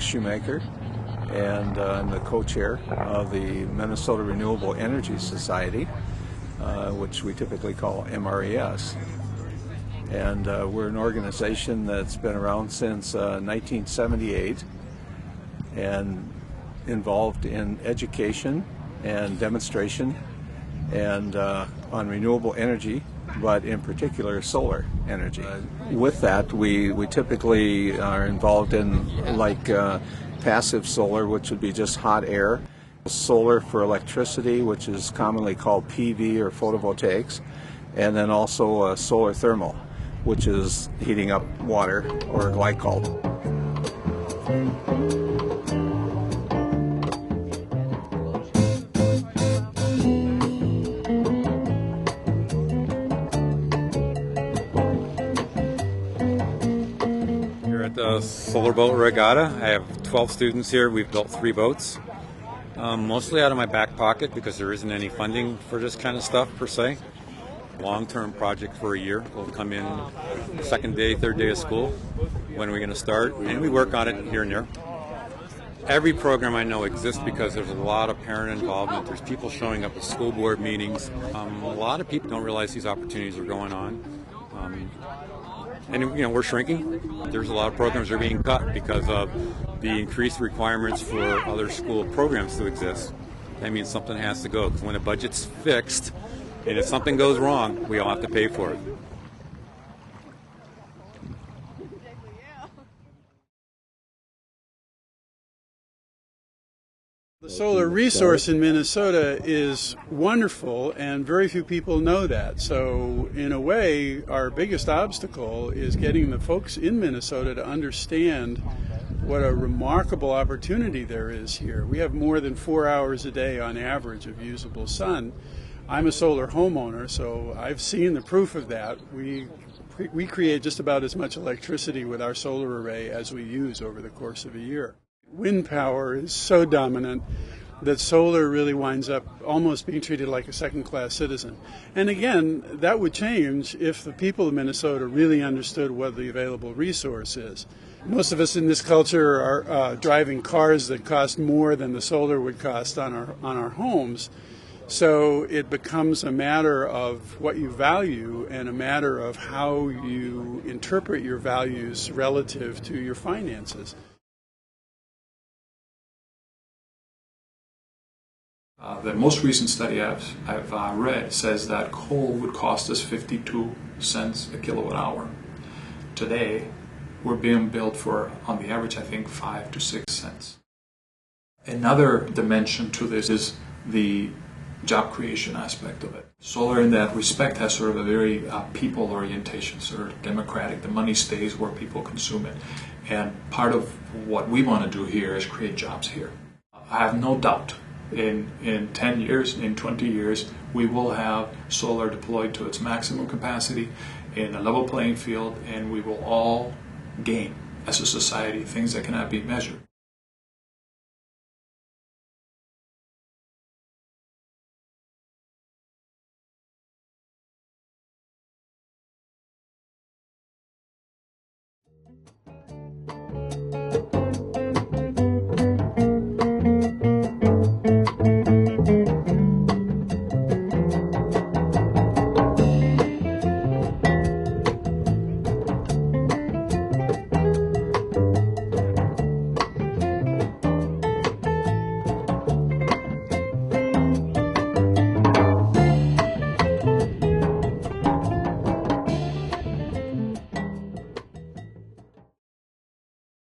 Shoemaker, and I'm the co-chair of the Minnesota Renewable Energy Society, which we typically call MRES. And we're an organization that's been around since 1978 and involved in education and demonstration and on renewable energy, but in particular solar energy. With that, we typically are involved in passive solar, which would be just hot air, solar for electricity, which is commonly called PV or photovoltaics, and then also solar thermal, which is heating up water or glycol. Here at the Solar Boat Regatta, I have 12 students here. We've built 3 boats, mostly out of my back pocket because there isn't any funding for this kind of stuff per se. Long-term project for a year. We'll come in second day, third day of school. When are we going to start? And we work on it here and there. Every program I know exists because there's a lot of parent involvement. There's people showing up at school board meetings. A lot of people don't realize these opportunities are going on. And we're shrinking. There's a lot of programs that are being cut because of the increased requirements for other school programs to exist. That means something has to go, because when the budget's fixed, and if something goes wrong, we all have to pay for it. The solar resource in Minnesota is wonderful, and very few people know that. So in a way, our biggest obstacle is getting the folks in Minnesota to understand what a remarkable opportunity there is here. We have more than 4 hours a day on average of usable sun. I'm a solar homeowner, so I've seen the proof of that. We create just about as much electricity with our solar array as we use over the course of a year. Wind power is so dominant that solar really winds up almost being treated like a second-class citizen. And again, that would change if the people of Minnesota really understood what the available resource is. Most of us in this culture are driving cars that cost more than the solar would cost on our homes. So it becomes a matter of what you value and a matter of how you interpret your values relative to your finances. The most recent study I've read says that coal would cost us 52 cents a kilowatt hour. Today, we're being billed for, on the average, I think 5 to 6 cents. Another dimension to this is the job creation aspect of it. Solar in that respect has sort of a very people orientation, sort of democratic. The money stays where people consume it. And part of what we want to do here is create jobs here. I have no doubt in 10 years, in 20 years, we will have solar deployed to its maximum capacity in a level playing field, and we will all gain as a society things that cannot be measured.